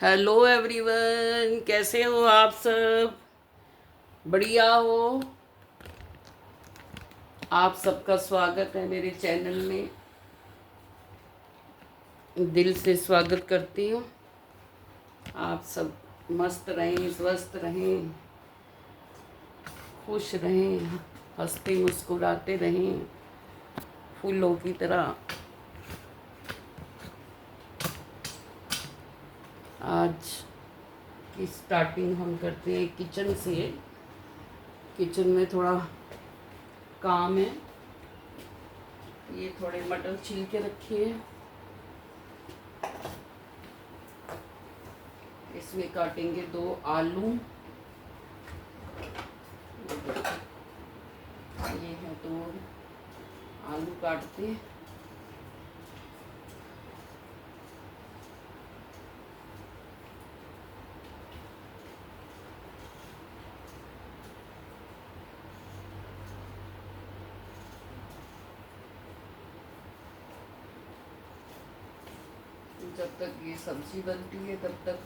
Hello everyone, कैसे हो आप सब? बढ़िया हो? आप सबका स्वागत है मेरे चैनल में। दिल से स्वागत करती हूँ। आप सब मस्त रहें, स्वस्थ रहें, खुश रहें, हंसते मुस्कुराते रहें, फूलों की तरह। आज की स्टार्टिंग हम करते हैं किचन से। किचन में थोड़ा काम है। ये थोड़े मटर छील के रखे हैं। इसमें काटेंगे 2 आलू। ये है 2 आलू काटते हैं। जब तक ये सब्जी बनती है तब तक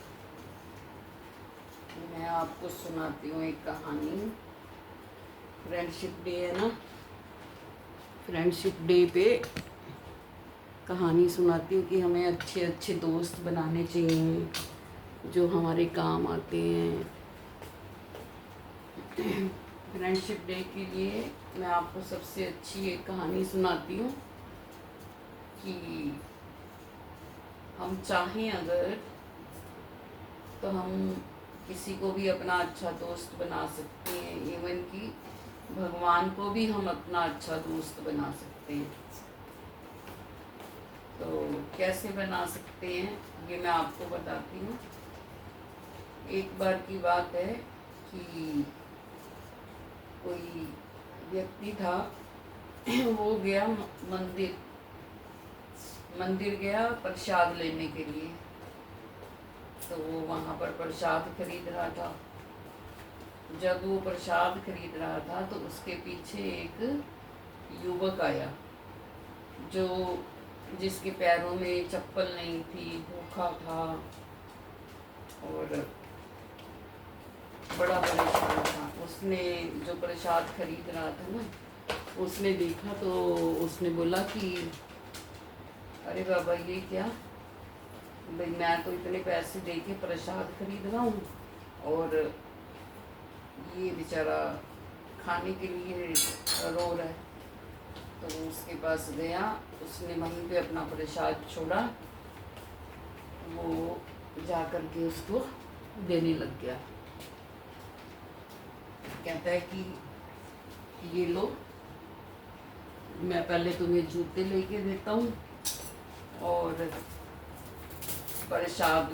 मैं आपको सुनाती हूँ एक कहानी। फ्रेंडशिप डे है ना, फ्रेंडशिप डे पे कहानी सुनाती हूँ कि हमें अच्छे अच्छे दोस्त बनाने चाहिए जो हमारे काम आते हैं। फ्रेंडशिप डे के लिए मैं आपको सबसे अच्छी एक कहानी सुनाती हूँ कि हम चाहें अगर तो हम किसी को भी अपना अच्छा दोस्त बना सकते हैं। इवन कि भगवान को भी हम अपना अच्छा दोस्त बना सकते हैं। तो कैसे बना सकते हैं ये मैं आपको बताती हूँ। एक बार की बात है कि कोई व्यक्ति था। वो गया मंदिर मंदिर गया प्रसाद लेने के लिए। तो वो वहाँ पर प्रसाद खरीद रहा था। जब वो प्रसाद खरीद रहा था तो उसके पीछे एक युवक आया जो जिसके पैरों में चप्पल नहीं थी, भूखा था और बड़ा परेशान था। उसने जो प्रसाद खरीद रहा था ना, उसने देखा तो उसने बोला कि अरे बाबा ये क्या, भाई मैं तो इतने पैसे दे के प्रसाद खरीद रहा हूँ और ये बेचारा खाने के लिए रो रहा है। तो वो उसके पास गया, उसने वहीं पे अपना प्रसाद छोड़ा, वो जा कर के उसको देने लग गया। कहता है कि ये लो, मैं पहले तुम्हें जूते लेके देता हूँ और प्रसाद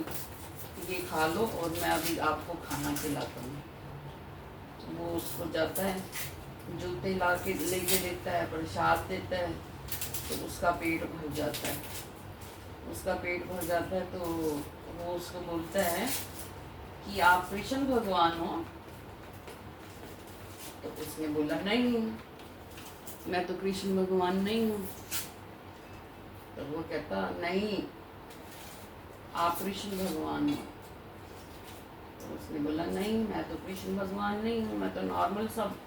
ये खा लो और मैं अभी आपको खाना खिलाता हूँ। वो उसको जाता है, जूते ला के लेके देता है, प्रसाद देता है, तो उसका पेट भर जाता है। उसका पेट भर जाता है तो वो उसको बोलता है कि आप कृष्ण भगवान हो? तो उसने बोला नहीं, मैं तो कृष्ण भगवान नहीं हूँ। तो वो कहता नहीं, आप कृष्ण भगवान हो। तो उसने बोला नहीं, मैं तो कृष्ण भगवान नहीं हूँ, मैं तो नॉर्मल सब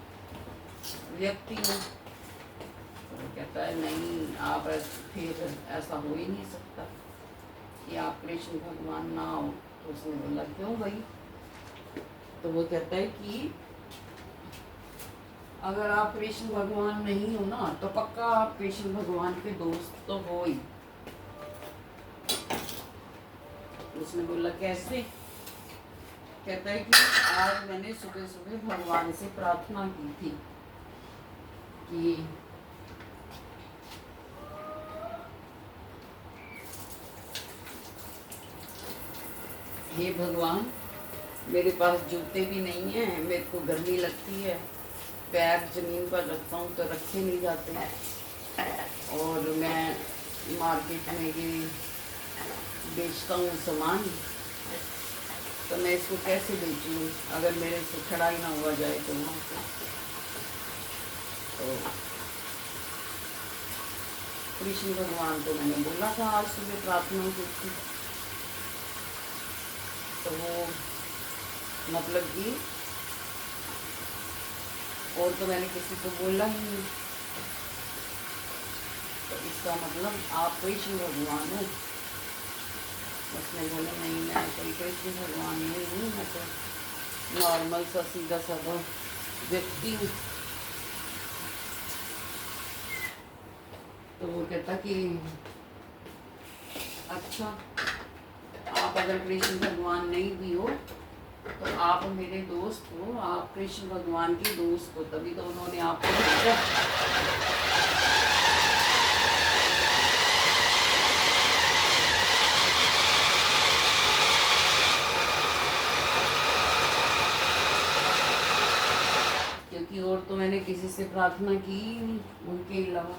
व्यक्ति हूँ। तो वो कहता है नहीं, आप फिर ऐसा हो ही नहीं सकता कि आप कृष्ण भगवान ना हो। तो उसने बोला क्यों भाई? तो वो कहता है कि अगर आप कृष्ण भगवान नहीं हो ना तो पक्का आप कृष्ण भगवान के दोस्त तो हो ही। उसने बोला कैसे? कहता है कि आज मैंने सुबह सुबह भगवान से प्रार्थना की थी कि हे भगवान, मेरे पास जूते भी नहीं हैं, मेरे को गर्मी लगती है, पैर जमीन पर रखता हूँ तो रखे नहीं जाते हैं, और मैं मार्केट में ये बेचता हूँ सामान, तो मैं इसको कैसे बेचूँ अगर मेरे से खड़ा ही ना हुआ जाए तो वहाँ से। तो कृष्ण भगवान को मैंने बोला था आज सुबह प्रार्थना की थी। तो वो मतलब कि और तो मैंने किसी को बोला ही नहीं, तो इसका मतलब आप कृष्ण भगवान हो। उसने बोला नहीं, मैं कोई कृष्ण भगवान नहीं हूँ, मैं तो नॉर्मल सा सीधा साधा व्यक्ति हूँ। तो वो कहता कि अच्छा, आप अगर कृष्ण भगवान नहीं भी हो तो आप मेरे दोस्त हो, आप कृष्ण भगवान के दोस्त हो, तभी तो उन्होंने आपको भेजा। क्योंकि और तो मैंने किसी से प्रार्थना की ही नहीं उनके अलावा।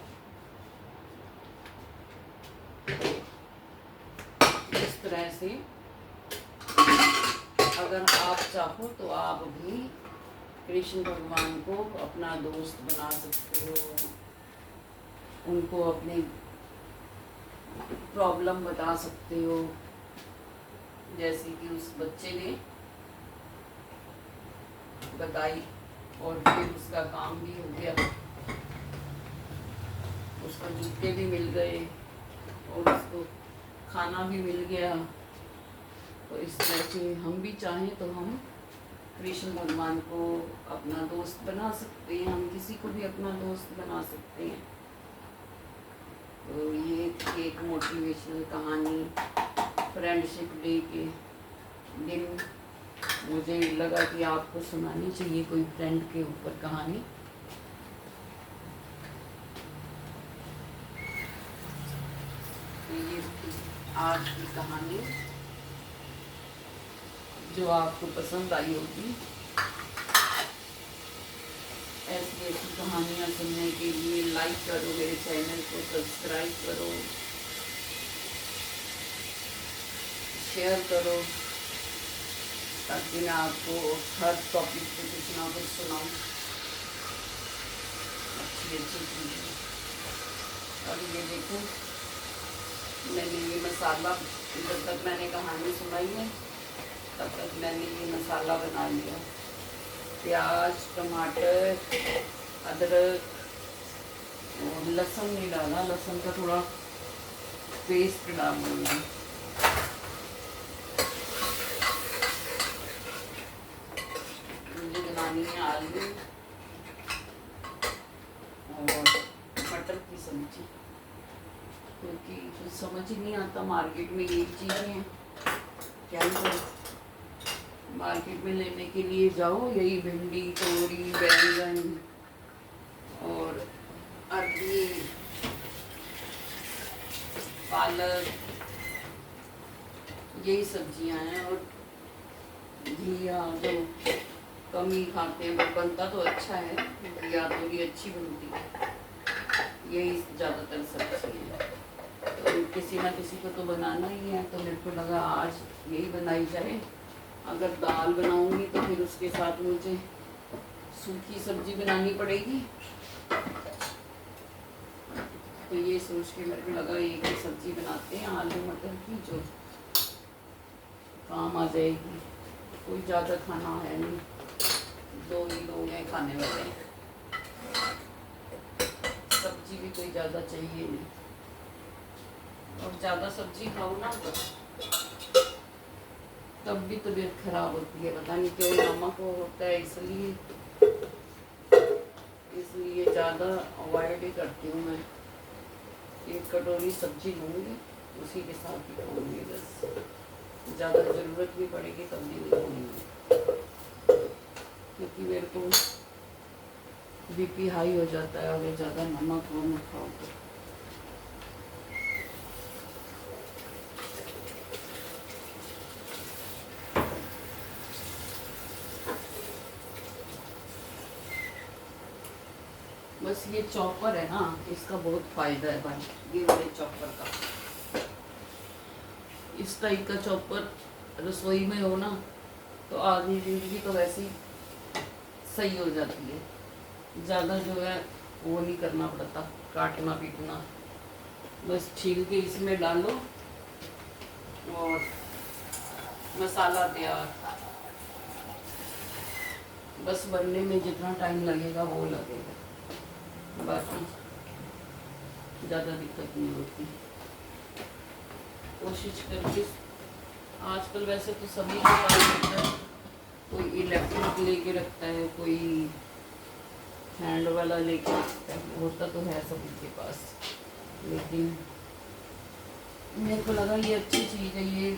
इस तरह से अगर आप चाहो तो आप भी कृष्ण भगवान को अपना दोस्त बना सकते हो, उनको अपनी प्रॉब्लम बता सकते हो। जैसे कि उस बच्चे ने बताई और फिर उसका काम भी हो गया, उसको जूते भी मिल गए और उसको खाना भी मिल गया। तो इस तरह से हम भी चाहें तो हम कृष्ण भगवान को अपना दोस्त बना सकते हैं, हम किसी को भी अपना दोस्त बना सकते हैं। तो ये एक मोटिवेशनल कहानी फ्रेंडशिप डे के दिन मुझे लगा कि आपको सुनानी चाहिए कोई फ्रेंड के ऊपर कहानी। ये आज की कहानी जो आपको पसंद आई होगी। ऐसी ऐसी कहानियाँ सुनने के लिए लाइक करो, मेरे चैनल को सब्सक्राइब करो, शेयर करो, ताकि मैं आपको हर टॉपिक पे कुछ ना कुछ सुनाऊँ, अच्छी अच्छी चीज़ें। और ये देखो, मैंने ये मसाला, जब तक मैंने कहानी सुनाई है तब तक मैंने ये मसाला बना लिया। प्याज, टमाटर, अदरक और लहसुन नहीं डाला, लहसुन का थोड़ा पेस्ट डाल दूँगी। मुझे बनानी है आलू और मटर की सब्जी, क्योंकि कुछ समझ ही नहीं आता। मार्केट में ये चीज़ें हैं, क्या करें। मार्केट में लेने के लिए जाओ, यही भिंडी, तोरी, बैंगन और अरबी, पालक, यही सब्जियां हैं। और घिया जो कम ही खाते हैं, पर बनता तो अच्छा है, घिया तो भी अच्छी बनती है। यही ज़्यादातर सब्जी है, तो किसी ना किसी को तो बनाना ही है। तो मेरे को लगा आज यही बनाई जाए। अगर दाल बनाऊंगी तो फिर उसके साथ मुझे सूखी सब्जी बनानी पड़ेगी। तो ये सोच के मेरे को लगा एक ही सब्जी बनाते हैं आलू मटर की, जो काम आ जाएगी। कोई ज़्यादा खाना है नहीं, 2 ही लोग हैं खाने वाले, सब्जी भी कोई ज़्यादा चाहिए नहीं। और ज़्यादा सब्जी खाओ ना तब भी तबीयत खराब होती है, पता नहीं क्यों। नमक होता है इसलिए ज़्यादा अवॉइड ही करती हूँ मैं। 1 कटोरी सब्जी लूँगी, उसी के साथ ही खाऊँगी बस। ज़्यादा ज़रूरत भी पड़ेगी तब भी नहीं लूँगी, क्योंकि मेरे को बीपी हाई हो जाता है अगर ज़्यादा नमक वमक खाओ तो। बस ये चॉपर है ना, इसका बहुत फायदा है भाई, ये वाले चॉपर का। इस टाइप का चॉपर रसोई में हो ना तो आदमी जिंदगी तो वैसे ही सही हो जाती है। ज़्यादा जो है वो नहीं करना पड़ता, काटना पीटना। बस छील के इसमें डालो और मसाला तैयार। बस बनने में जितना टाइम लगेगा वो लगेगा, बाकी ज़्यादा दिक्कत नहीं होती। कोशिश करके आजकल वैसे तो सभी के पास होता है, कोई इलेक्ट्रिक लेके रखता है, कोई हैंड वाला लेके रखता है, होता तो है सभी के पास। लेकिन मेरे को लगा ये अच्छी चीज़ है, ये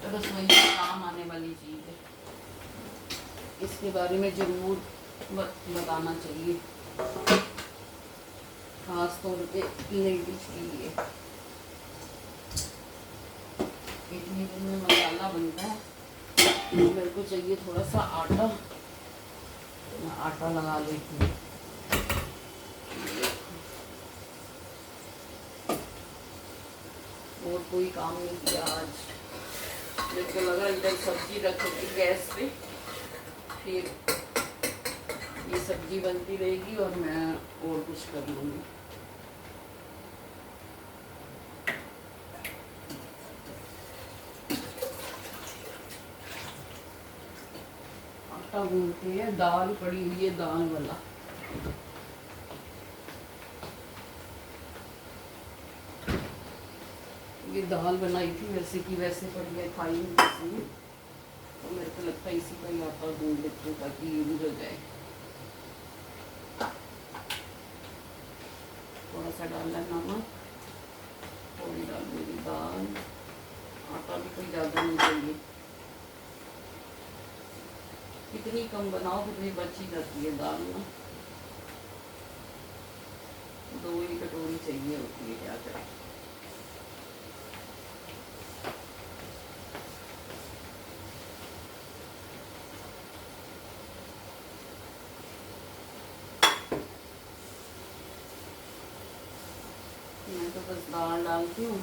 रसोई में काम आने वाली चीज़ है, इसके बारे में ज़रूर बताना चाहिए, खास तौर पे लेडीज के लिए। इतनी देर में मसाला बनता है, तो मेरे को चाहिए थोड़ा सा आटा, तो मैं आटा लगा लेती हूँ। और कोई काम नहीं किया आज, मेरे को लगा इधर सब्जी रख दी गैस पे, फिर ये सब्जी बनती रहेगी और मैं और कुछ कर लूँगी। आटा गूंथते हैं, दाल पड़ी हुई है, दाल वाला। ये दाल बनाई थी वैसे की वैसे पड़ी है, खाई नहीं किसी, तो मेरे को लगता है इसी का ही आटा गूंथ लेती हूँ ताकि यूज हो जाए। थोड़ा सा डाला नमक, थोड़ी डाल दूँगी दाल, आटा भी कोई ज़्यादा नहीं चाहिए, कितनी कम बनाओ कितनी बची जाती है दाल ना, 2 ही कटोरी चाहिए होती है, क्या करें। मैं तो बस दाल डालती हूँ,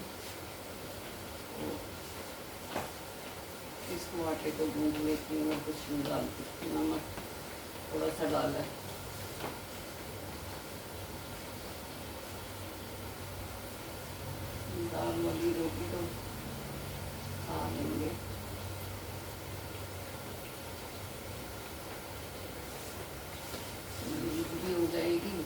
इसको आटे को गूंथ लेती हूँ, कुछ नहीं डालती, नमक थोड़ा सा डाला है। दाल वाली रोटी तो खा लेंगे। भी हो जाएगी।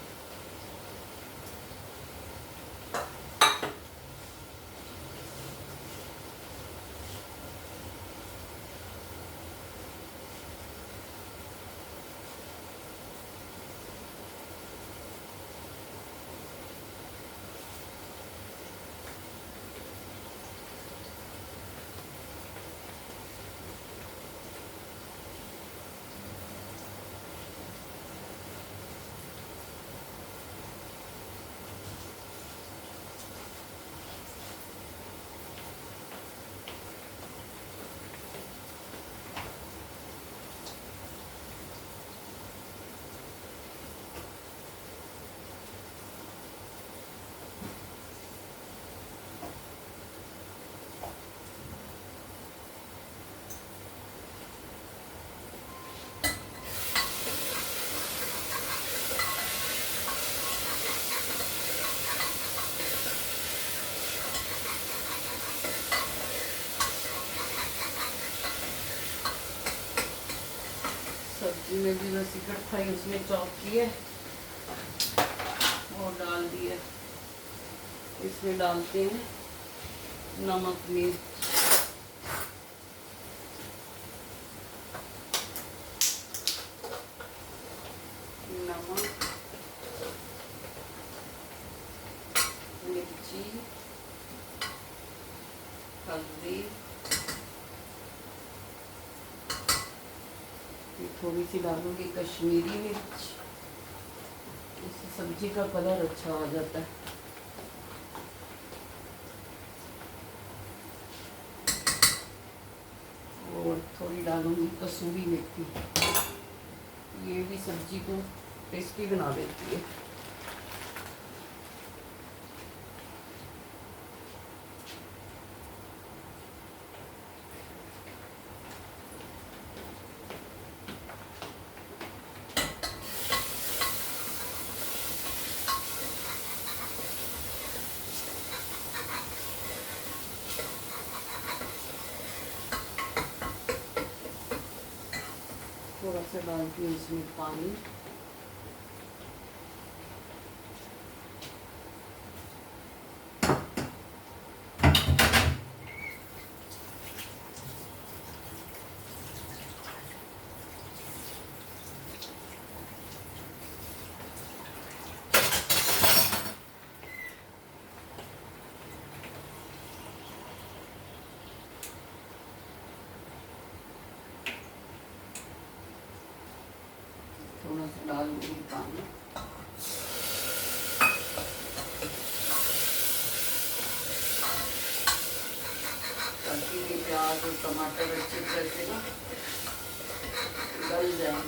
सब्जी में भी बस इकट्ठा ही उसमें चॉप किए और डाल दिए। इसमें डालते हैं नमक, मिर्च, नमक, मिर्ची, हल्दी, थोड़ी सी डालूंगी कश्मीरी मिर्च, इससे सब्जी का कलर अच्छा आ जाता है। और थोड़ी डालूंगी कसूरी मेथी, ये भी सब्जी को टेस्टी बना देती है। थोड़ा सा डालती हूँ इसमें पानी। थोड़ा सा डाल दूँगी पानी। ताकि ये प्याज और टमाटर अच्छी तरह से ना गल जाए।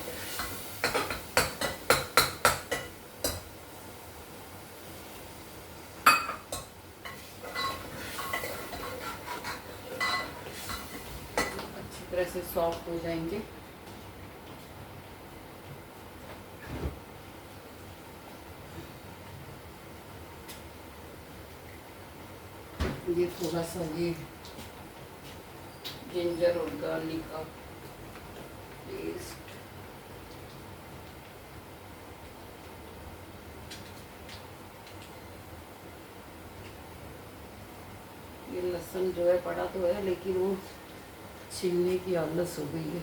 अच्छी तरह से सॉफ्ट हो जाएंगे। ये थोड़ा सा ये जिंजर और गार्लिक का पेस्ट, ये लहसुन जो है पड़ा तो है लेकिन वो छीलने की आलस हो गई है।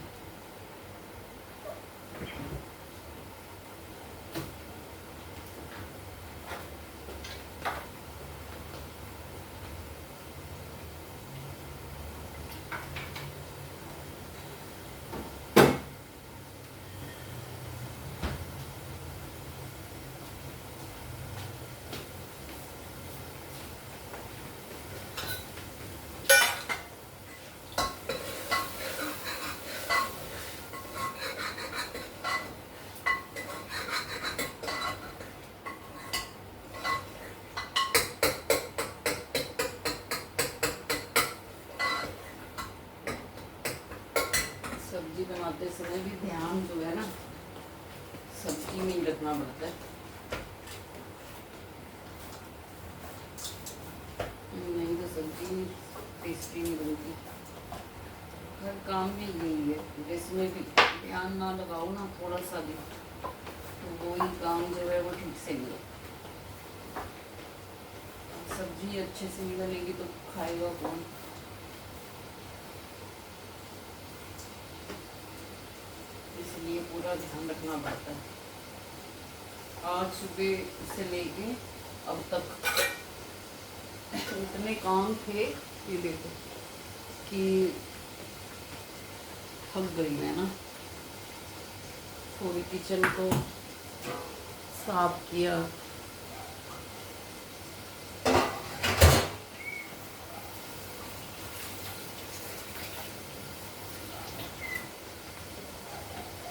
सब्जी बनाते समय भी ध्यान जो है ना सब्जी में ही रखना पड़ता है, नहीं तो सब्जी टेस्टी नहीं बनती। हर काम में यही है, जिसमें भी ध्यान ना लगाओ ना थोड़ा सा भी, तो वो ही काम जो है वो ठीक से नहीं होता। सब्जी अच्छे से नहीं बनेगी तो खाएगा कौन। इसलिए पूरा ध्यान रखना पड़ता है। आज सुबह से लेके अब तक इतने काम थे, ये देखो कि थक गई मैं ना। थोड़ी किचन को साफ किया,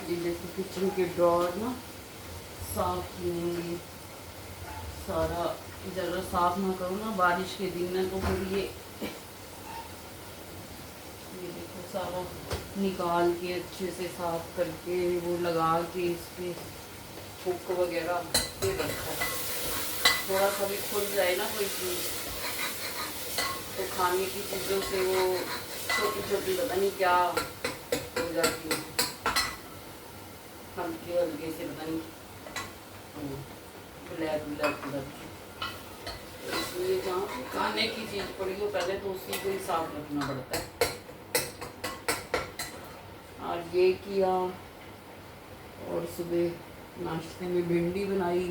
ये देखो किचन के ड्रॉर ना साफ किए, सारा ज़रा साफ ना करो ना बारिश के दिन में तो फिर ये देखो सारा निकाल के अच्छे से साफ करके वो लगा के इस पे हुक वगैरह फिर रखा है। थोड़ा सा भी खुल जाए ना कोई चीज़ तो खाने की चीज़ों से वो छोटी छोटी पता नहीं क्या हो जाती है, हल्के हल्के से पता नहीं ब्लैक ब्लैक कलर की। तो इसलिए जहाँ खाने की चीज़ पड़ी हो पहले तो उसी को ही साफ रखना पड़ता है। और ये किया, और सुबह नाश्ते में भिंडी बनाई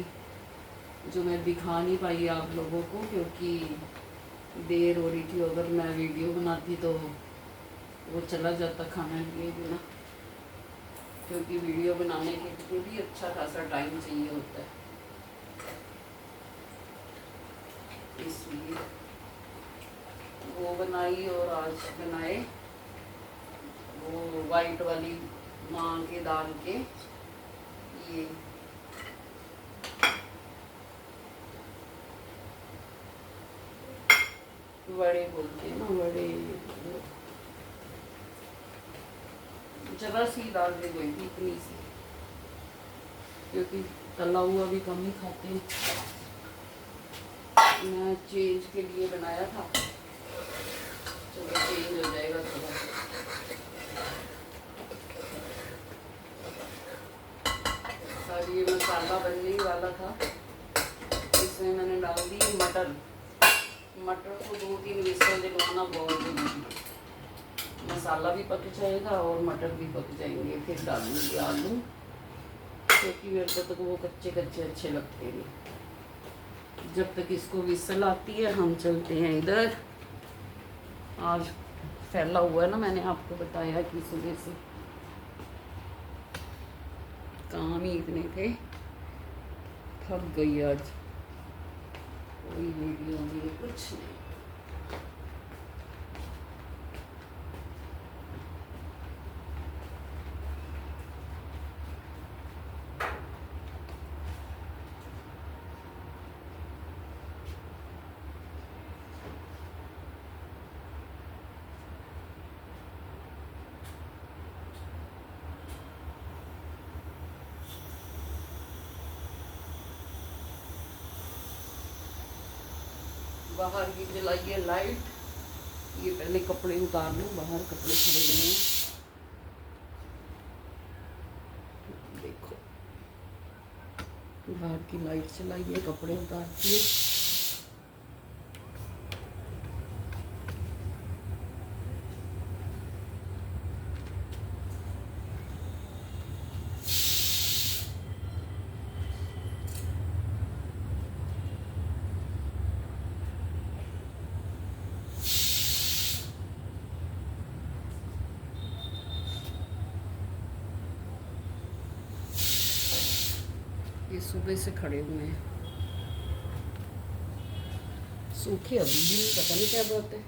जो मैं दिखा नहीं पाई आप लोगों को क्योंकि देर हो रही थी। अगर मैं वीडियो बनाती तो वो चला जाता खाना लिए बिना, क्योंकि वीडियो बनाने के लिए भी अच्छा खासा टाइम चाहिए होता है। इसलिए वो बनाई और आज बनाए वो वाइट वाली माँ के दाल के ये वड़े बोलते हैं ना, वड़े। जरा सी दाल भी गई थी इतनी सी, क्योंकि तला हुआ भी कम ही खाते हैं। मैं चेंज के लिए बनाया था, चलो चेंज हो जाएगा थोड़ा। बनने ही वाला था। इसमें मैंने डाल दी मटर। मटर को 2-3 विसल दिलवाना बहुत जरूरी है। मसाला भी पक जाएगा और मटर भी पक जाएंगे। फिर डालूंगी आलू, क्योंकि मेरे को तो वो कच्चे कच्चे अच्छे लगते हैं। जब तक इसको विसल आती है हम चलते हैं इधर। आज फैला हुआ है ना, मैंने आपको बताया कि सुबह से काम ही इतने थे, थक गई आज। कोई वीडियो नहीं, कुछ नहीं। बाहर की जलाइए लाइट। ये पहले कपड़े उतार लूँ, बाहर कपड़े खड़े हुए हैं। देखो बाहर की लाइट चलाइए, कपड़े उतारती है। ये सुबह से खड़े हुए हैं, सूखे अभी भी नहीं, पता नहीं क्या बात है।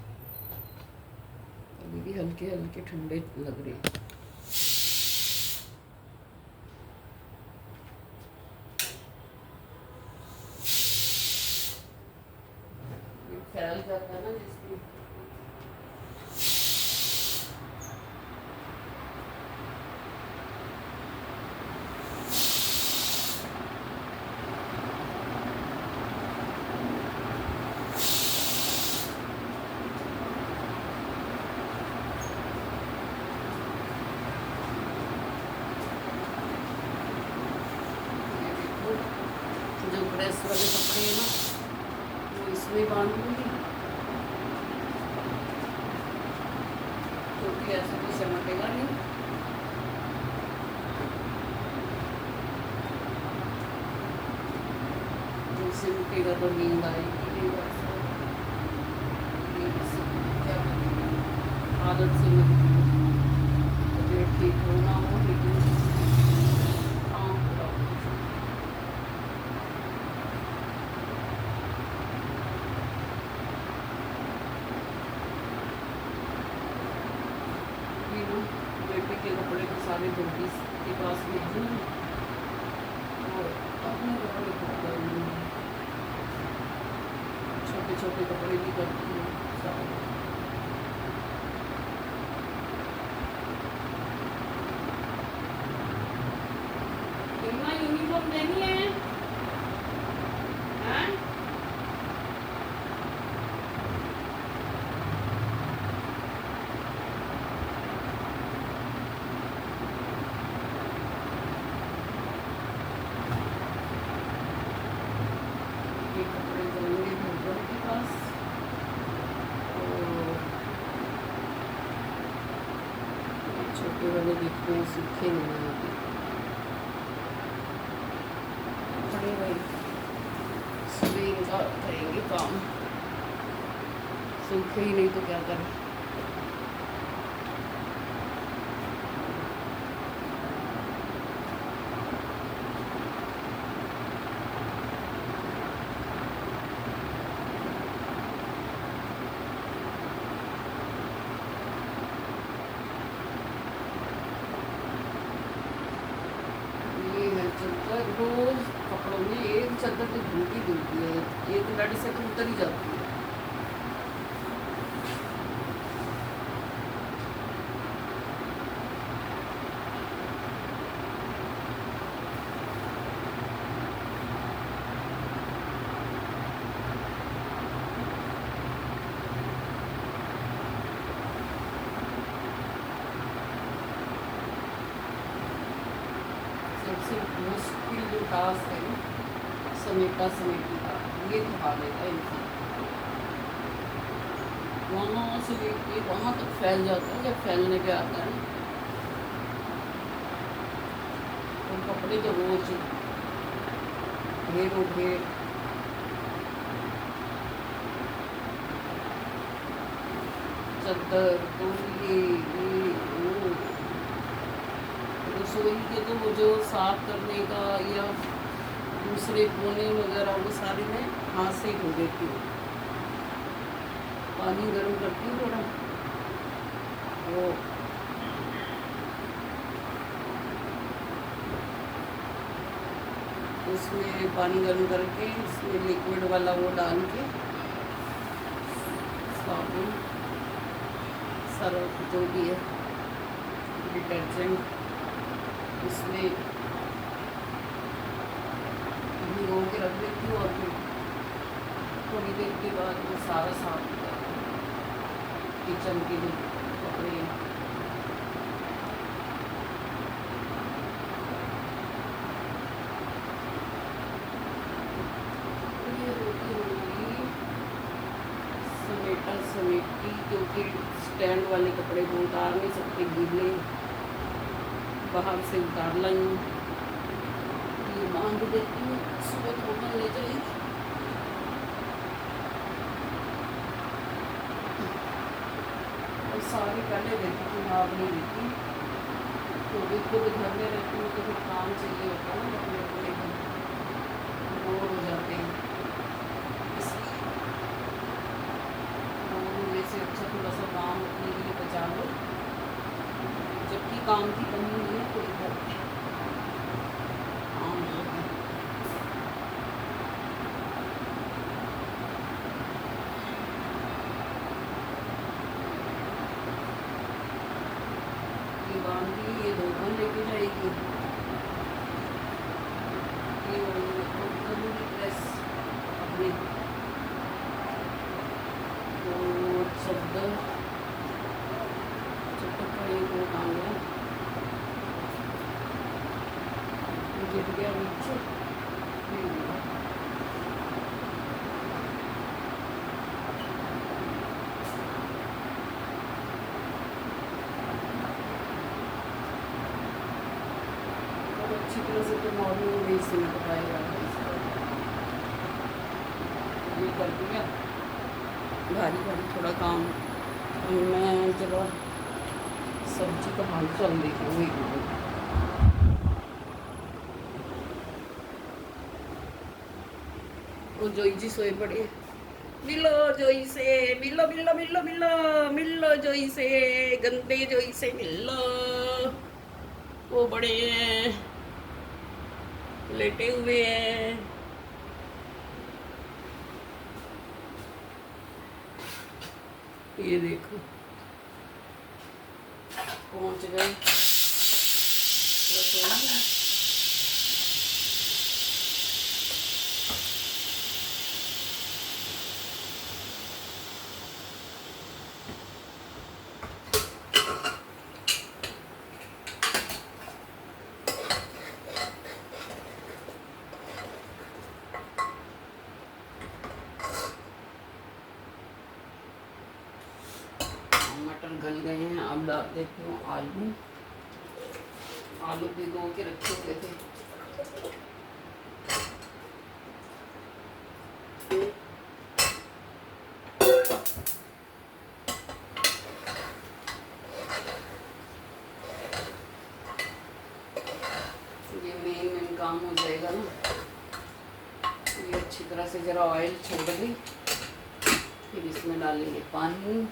अभी भी हल्के हल्के ठंडे लग रहे हैं। ये फैल जाता है ना जिसकी। जो प्रेस वाले कपड़े हैं ना, वो इसमें बांधूंगी, क्योंकि ऐसे तो सिमटेगा नहीं। जो सिमटेगा तो नींद आएगी नहीं। वैसे क्या आदत से लगती है, तबीयत ठीक हो ना हो, लेकिन काम पूरा हो। बेटे के कपड़े तो सारे धोबी के पास भेजूंगी और अपने कपड़े खुद करूँगी। छोटे छोटे कपड़े भी करती हूँ सारे। यूनिफॉर्म देनी है, हैं? ये कपड़े जाएंगे भैया के पास और छोटे वाले दिखते हैं, सूखे नहीं होते कपड़े। भाई सुबह इनका करेंगे काम, सूखे ही नहीं तो क्या करें। रोज कपड़ों में एक चादर तो धुलती धुलती है, एक लड़ी से तो उतर ही जाती है। सबसे मुश्किल जो टास्क है ना, समेटा समेटी का, ये थका देता है इंसान। वहाँ से लेके वहाँ तक फैल जाता है, जब फैलने पे आता है ना, तो कपड़े तो रोज ढेरों ढेर। चद्दर तौलिए ये वो, रसोई के तो वो जो साफ करने का या दूसरे कोने वगैरह वो सारे मैं हाथ से ही धो देती हूँ। पानी गर्म करती हूँ थोड़ा, वो उसमें पानी गर्म करके उसमें लिक्विड वाला वो डाल के साबुन सर्फ जो भी है डिटर्जेंट उसमें भिगो के रख देती हूँ, और फिर थोड़ी देर के बाद वो सारा साफ हो जाता है। किचन के जो कपड़े समेटा समेटी, क्योंकि स्टैंड वाले कपड़े को उतार नहीं सकते, गीले बाहर से उतार लाई हूँ, ये बांध देती हूँ, सुबह धोकर ले जाएगी। और सारी पहले देती हूँ, आप नहीं देती, तो खुद घर में रहती हूँ तो फिर काम चाहिए होता है ना, अपने अपने घर बोर हो जाते हैं, इसलिए से अच्छा थोड़ा सा काम अपने लिए बचा लो, जबकि काम की कमी नहीं है, कोई घर काम है। ये बांधी, ये धोकर लेके जाएगी, ये ड्रेस अपनी चद्दर का एक वो काम है, गिर गया नीचे, और अच्छी तरह से तो मॉर्निंग में ही सिमट पाएगा। ये कर दिया भारी भारी थोड़ा काम। मैं जरा सब्जी का हाल चाल देखूँगी। वो जोई जी सोए पड़े, मिलो जोई से, मिलो मिलो मिलो मिलो मिलो जोई से, गंदे जोई से मिलो। वो बड़े हैं, लेटे हुए हैं। ये देखो पहुंच गए रसोई में। मटर गल गए हैं, अब डाल देती हूँ आलू। आलू भिगो के रखे हुए थे। ये मेन काम हो जाएगा ना। ये अच्छी तरह से जरा ऑयल छोड़ दी, फिर इसमें डालेंगे पानी।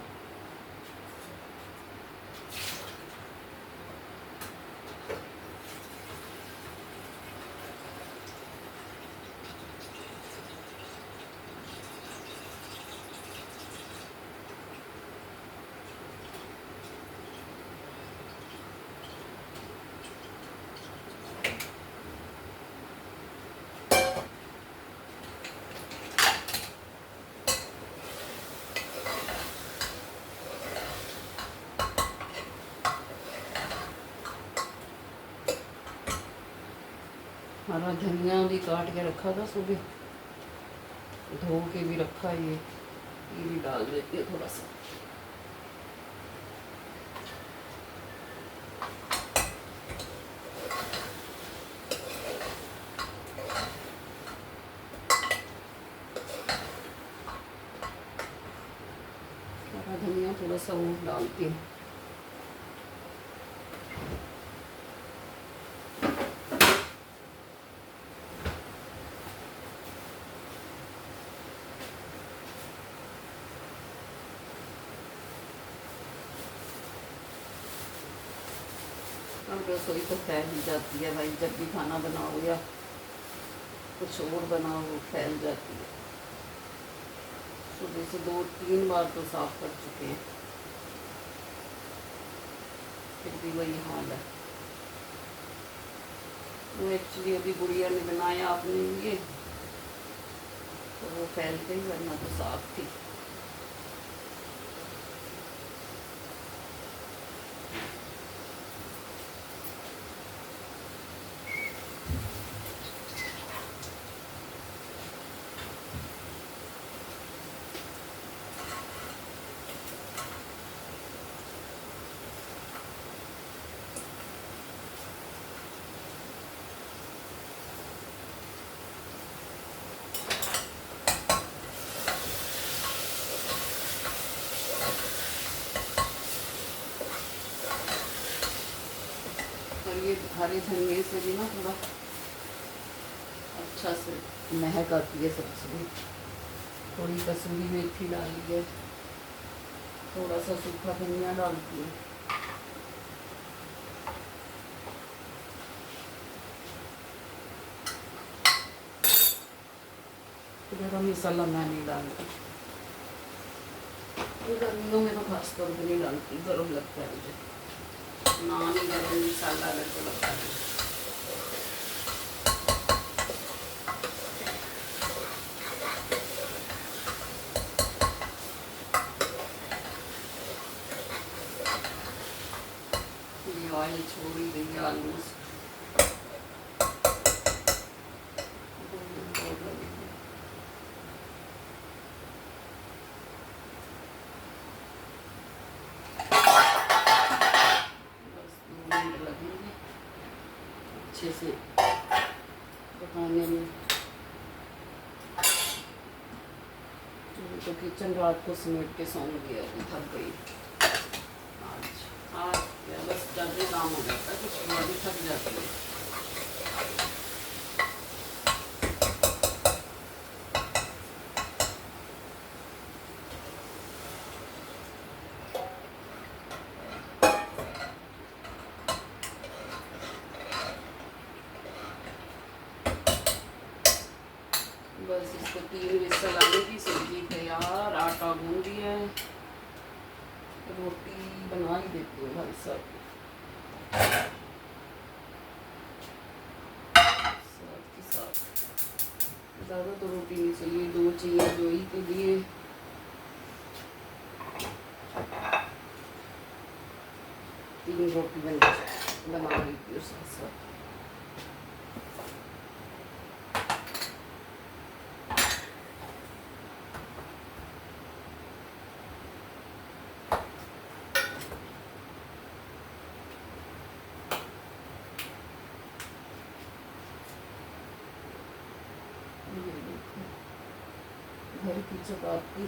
हरा धनिया भी काट के रखा था सुबह, धो के भी रखा। ये भी डाल देती है थोड़ा सा। हरा धनिया थोड़ा सा वो डालती हूँ। अब रसोई तो फैल ही जाती है भाई, जब भी खाना बनाओ या कुछ और बनाओ फैल जाती है। सुबह से 2-3 बार तो साफ कर चुके हैं, फिर भी वही हाल है। वो एक्चुअली अभी गुड़िया ने बनाया अपने लिए, तो वो फैल गई, वरना तो साफ थी। और ये हरे धनिए से भी ना थोड़ा अच्छा से महक आती है सब्जी में। थोड़ी कसूरी मेथी डाली है, थोड़ा सा सूखा धनिया डालती है। गरम मसाला मैं नहीं डालती, गर्मियों में तो खास तौर पर नहीं डालती, गर्म लगता है मुझे। नान ही गरम मसाला अलग तो लगता है। ये ऑयल छोड़ ही गई है ऑलमोस्ट। अच्छे से पकाने में। तो किचन रात को समेट के सौंप दिया, थक गई आज बस ज़्यादा काम हो जाता है, कुछ बॉडी थक जाती है। बस इसको 3 विसल आने की, सब्जी तैयार, आटा गूंद दिया है, रोटी बना ही देती हूँ भाई साहब के साथ। ज़्यादा तो रोटी नहीं चाहिए, 2 चाहिए जोई के लिए। तीन रोटी बना लेती हूँ साथ साथ। घर की चपाती,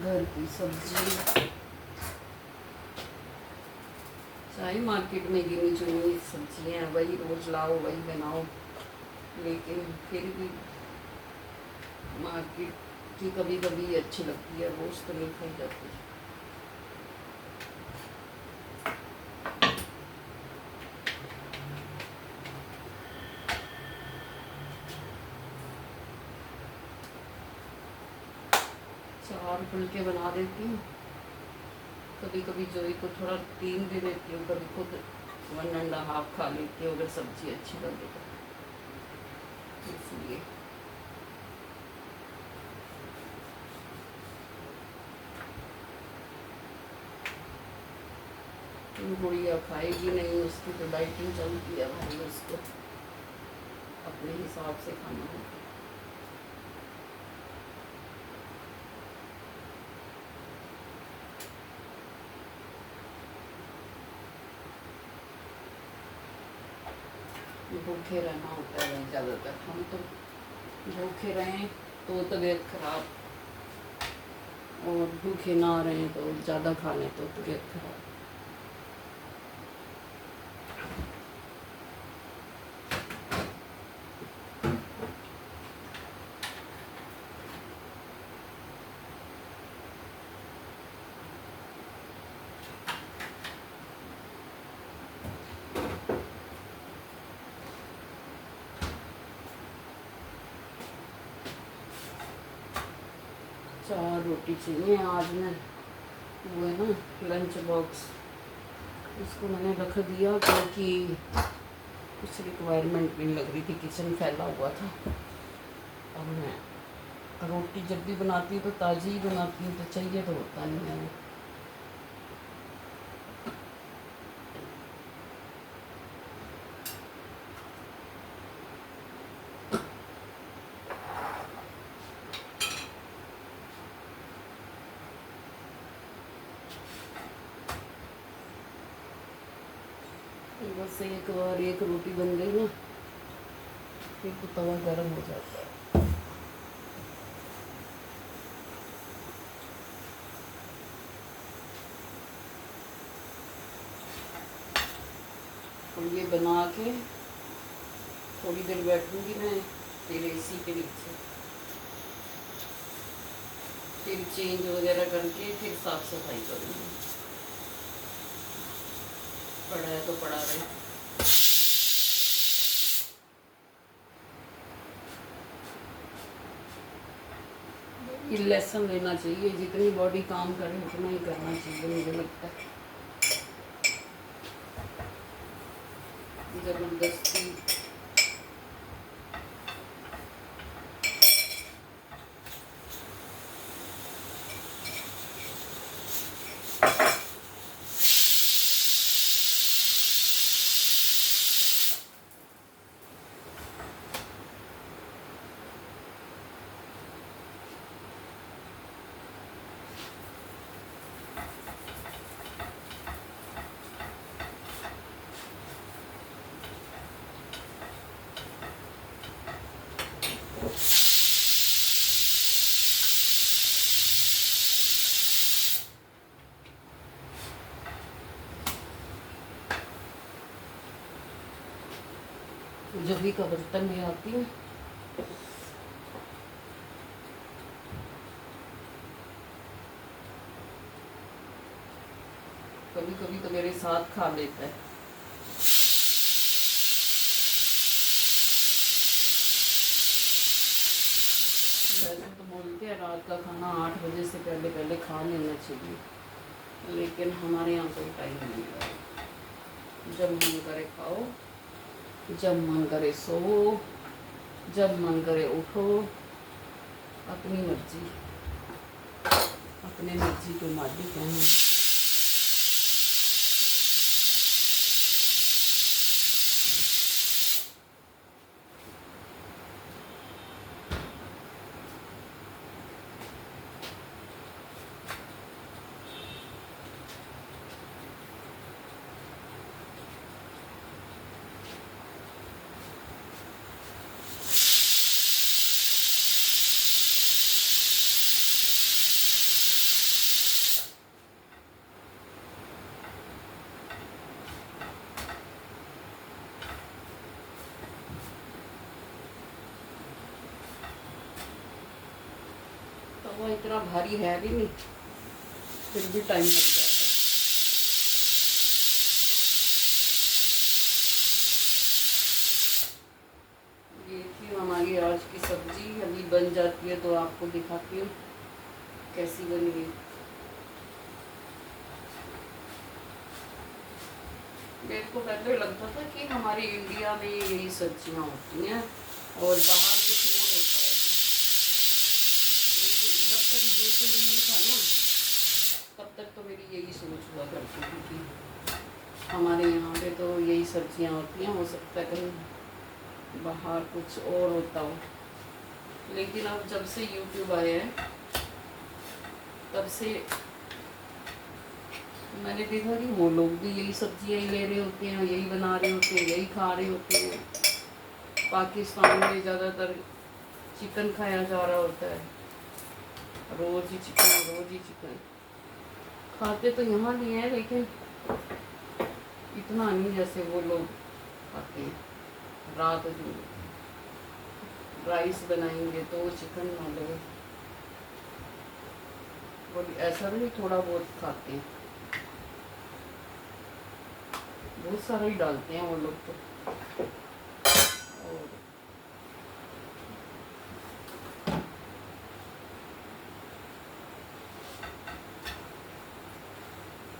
घर की सब्जी। चाहे मार्केट में गिनी चुनी सब्जियाँ वही रोज लाओ वही बनाओ, लेकिन फिर भी मार्केट की कभी कभी अच्छी लगती है, रोज तो नहीं खाई जाती। चार फुलके बना देती हूँ, कभी कभी जोई को थोड़ा 3 दे देती हूँ, कभी खुद 1.5 खा लेती हूँ अगर सब्जी अच्छी लगे तो, इसलिए। गुड़िया खाएगी नहीं, उसकी तो डाइटिंग चलती है भाई उसको। अपने हिसाब से खाना होगा। भूखे रहना होता है ज़्यादातर, हम तो भूखे रहें तो तबीयत खराब, और भूखे ना रहें तो ज़्यादा खा लें तो तबीयत खराब। चार रोटी चाहिए आज। मैं वो है ना लंच बॉक्स, इसको मैंने रख दिया क्योंकि कुछ रिक्वायरमेंट भी लग रही थी, किचन फैला हुआ था। अब मैं रोटी जब भी बनाती हूँ तो ताज़ी ही बनाती हूँ, तो चाहिए तो होता नहीं है। बस एक बार एक रोटी बन गई ना, फिर तो तवा गर्म हो जाता है। और ये बना के थोड़ी देर बैठूंगी मैं फिर एसी के नीचे, फिर चेंज वगैरह करके फिर साफ सफाई करूँगी। पड़ा है तो पड़ा रहे। ये लेसन लेना चाहिए, जितनी बॉडी काम करे उतना ही करना चाहिए, मुझे लगता है। जबरदस्ती जभी का बर्तन ले आती हूँ। कभी कभी तो मेरे साथ खा लेता है। वैसे तो बोलते हैं रात का खाना 8 बजे से पहले पहले खा लेना चाहिए, लेकिन हमारे यहाँ कोई टाइम नहीं है। जब मन करे खाओ, जब मन करे सो, जब मन करे उठो, अपनी मर्जी, अपने मर्जी के मालिक हैं हम। तो वो इतना भारी है भी नहीं, फिर भी टाइम लग जाता है। ये थी हमारी आज की सब्जी, अभी बन जाती है तो आपको दिखाती हूँ कैसी बनी है। मेरे को पहले लगता था कि हमारे इंडिया में यही सब्जियाँ होती हैं और बाहर कुछ और होता है, लेकिन जब तक ये तो नहीं था ना, तब तक तो मेरी यही सोच हुआ करती थी कि हमारे यहाँ पे तो यही सब्जियाँ होती हैं। हो सकता है कहीं बाहर कुछ और होता हो। लेकिन अब जब से यूट्यूब आया है तब से मैंने देखा कि वो लोग भी यही सब्जियां ही ले रहे होते हैं, यही बना रहे होते हैं, यही खा रहे होते हैं। पाकिस्तान में ज़्यादातर चिकन खाया जा रहा होता है, रोज़ ही चिकन, रोज़ ही चिकन। खाते तो यहाँ भी हैं लेकिन इतना नहीं जैसे वो लोग खाते हैं। रात में राइस बनाएंगे तो चिकन ना लो, वो ऐसा नहीं, थोड़ा बहुत खाते हैं, बहुत सारा ही डालते हैं वो लोग तो।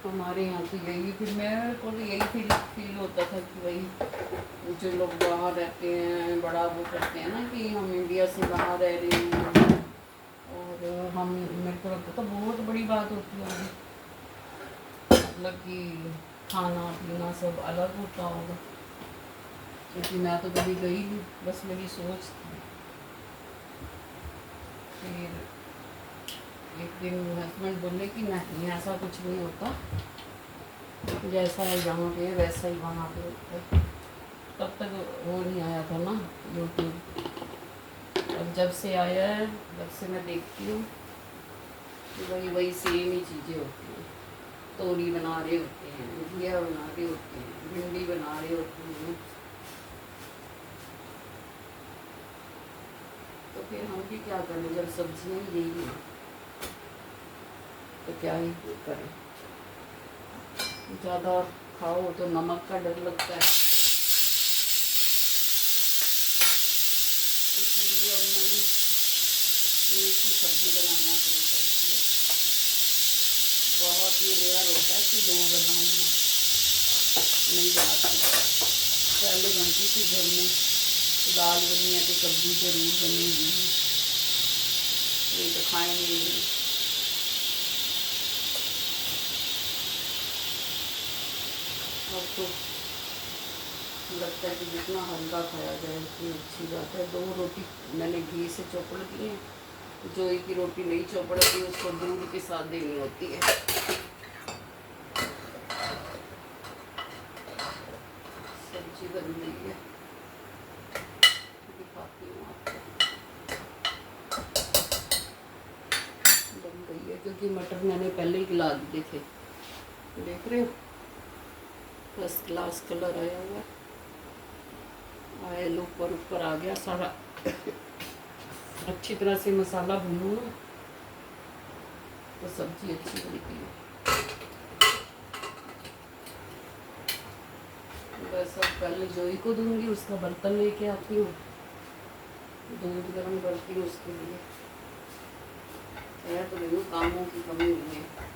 और हमारे यहाँ तो यही, फिर मेरे को तो यही फील होता था कि भाई जो लोग बाहर रहते हैं बड़ा वो करते हैं ना कि हम इंडिया से बाहर रह रहे हैं, और हम, मेरे को लगता था बहुत बड़ी बात होती है, मतलब कि खाना पीना सब अलग होता होगा, क्योंकि मैं तो कभी गई नहीं, बस मेरी सोच थी। फिर एक दिन हस्बैंड बोले कि नहीं, ऐसा कुछ नहीं होता, जैसा है यहाँ पे वैसा ही वहाँ पे होता है। तब तक वो नहीं आया था ना यूट्यूब। अब जब से आया है तब से मैं देखती हूँ कि वही वही सेम ही चीज़ें होती हैं। तोरी बना रहे होते हैं, घिया बना रहे होते हैं, भिंडी बना रहे होते हैं, तो फिर हम भी क्या करें जब सब्जियाँ ही यही हैं, तो क्या ही करें। ज़्यादा खाओ तो नमक का डर लगता है, इसलिए अब मैंने एक ही सब्ज़ी बनाना शुरू कर दी है। बहुत ही रेयर होता है कि दो बनाऊँ, नहीं बनाती। पहले बनती थी घर में, दाल बनी है तो सब्ज़ी ज़रूर बनेगी, नहीं तो खाएंगे नहीं। अब तो लगता है कि जितना हल्का खाया जाए उतनी अच्छी बात है। 2 रोटी मैंने घी से चौपड़ दी है, जो की रोटी नहीं चौपड़ती उसको दूध के साथ देनी होती है। सब्जी बन गई है, दिखाती हूँ आपको। बन गई है क्योंकि मटर मैंने पहले ही गला दिए थे, देख रहे हो, फर्स्ट क्लास कलर आया हुआ, ऑयल ऊपर ऊपर आ गया सारा। अच्छी तरह से मसाला भूनूं ना तो सब्जी अच्छी बनती है। बस अब पहले जोई को दूंगी, उसका बर्तन लेके आती हूँ, दूध गर्म करती हूँ उसके लिए। तो नहीं, कामों की कमी नहीं है।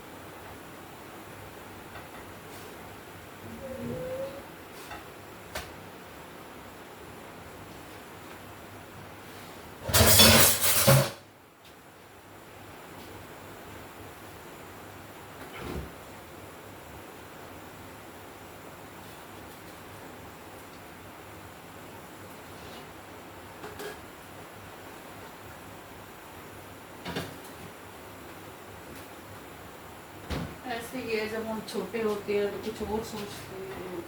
ऐसे ही है, जब हम छोटे होते हैं तो कुछ और सोचते हैं,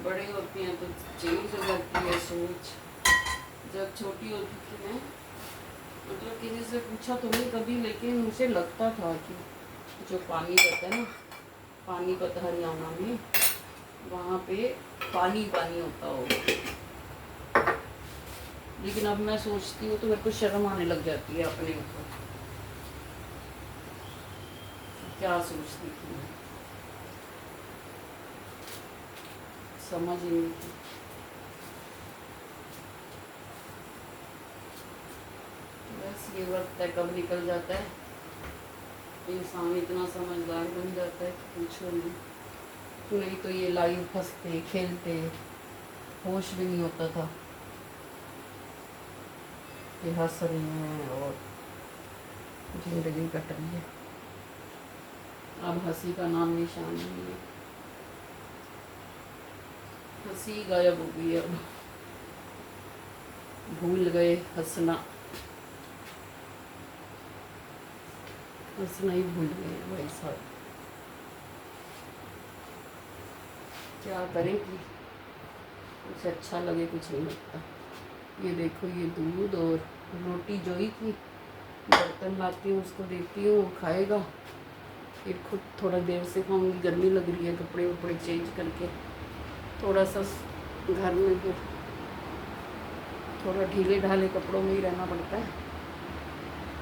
बड़े होते हैं तो चेंज हो जाती है सोच। जब छोटी होती थी मैं, मतलब किसी से पूछा तो नहीं कभी, लेकिन मुझे लगता था कि जो पानीपत है ना, पानीपत हरियाणा में, वहाँ पे पानी पानी होता होगा। लेकिन अब मैं सोचती हूँ तो मेरे को शर्म आने लग जाती है अपने ऊपर, क्या सोचती थी मैं, समझ ही नहीं थी। बस ये वक्त है कब निकल जाता है, इंसान इतना समझदार बन जाता है कि पूछो नहीं तो ये लाइव हंसते खेलते, होश भी नहीं होता था कि हंस रही हैं और जिंदगी कट रही है। अब हंसी का नाम निशान नहीं है, हंसी गायब हो गई अब। भूल गए हंसना, हंसना ही भूल गए भाई साहब। क्या करें कि कुछ अच्छा लगे, कुछ नहीं लगता। ये देखो, ये दूध और रोटी जोई की बर्तन लाती हूँ, उसको देती हूँ, वो खाएगा। फिर खुद थोड़ा देर से खाऊंगी, गर्मी लग रही है, कपड़े वपड़े चेंज करके थोड़ा सा घर में फिर थोड़ा ढीले ढाले कपड़ों में ही रहना पड़ता है,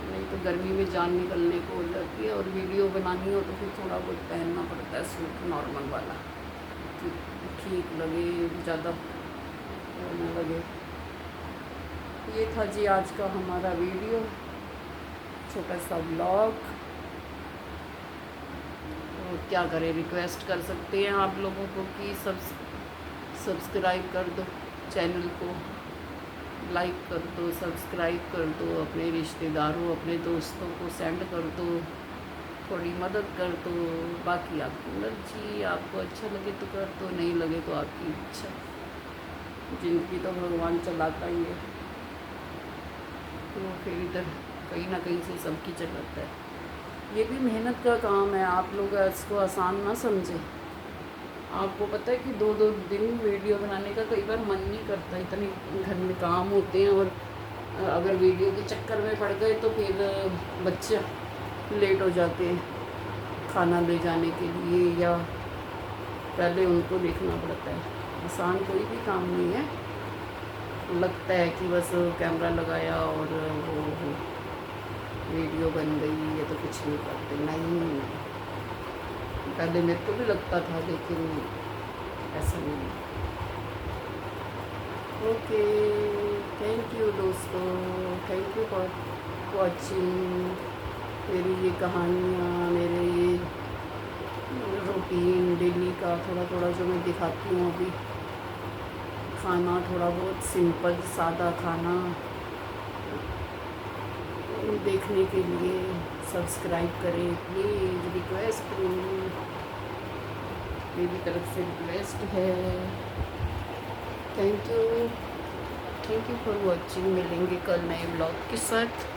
नहीं तो गर्मी में जान निकलने को हो जाती है। और वीडियो बनानी हो तो फिर थोड़ा बहुत पहनना पड़ता है सूट नॉर्मल वाला, ठीक लगे, ज़्यादा न लगे। ये था जी आज का हमारा वीडियो, छोटा सा व्लॉग। और क्या करें, रिक्वेस्ट कर सकते हैं आप लोगों को कि सब्सक्राइब कर दो चैनल को, लाइक कर दो, सब्सक्राइब कर दो, अपने रिश्तेदारों, अपने दोस्तों को सेंड कर दो, थोड़ी मदद कर दो। बाकी आपकी मर्जी, आपको अच्छा लगे तो कर दो, नहीं लगे तो आपकी इच्छा। जिंदगी तो भगवान चलाता ही है, तो फिर इधर कहीं ना कहीं से सबकी चलत है। ये भी मेहनत का काम है, आप लोग इसको आसान ना समझें। आपको पता है कि 2-2 दिन वीडियो बनाने का कई बार मन नहीं करता, इतने घर में काम होते हैं। और अगर वीडियो के चक्कर में पड़ गए तो फिर बच्चे लेट हो जाते हैं खाना ले जाने के लिए, या पहले उनको देखना पड़ता है। आसान कोई भी काम नहीं है, लगता है कि बस कैमरा लगाया और वो वीडियो बन गई, ये तो कुछ नहीं करते। नहीं, पहले मेरे को भी लगता था, लेकिन ऐसा नहीं। ओके, थैंक यू दोस्तों, थैंक यू फॉर वॉचिंग मेरी ये कहानियाँ, मेरे ये रूटीन डेली का थोड़ा थोड़ा जो मैं दिखाती हूँ अभी। खाना थोड़ा बहुत सिंपल सादा खाना देखने के लिए सब्सक्राइब करें प्लीज़, रिक्वेस्ट मेरी तरफ से रिक्वेस्ट है। Thank you for watching. मिलेंगे कल नए ब्लॉग के साथ।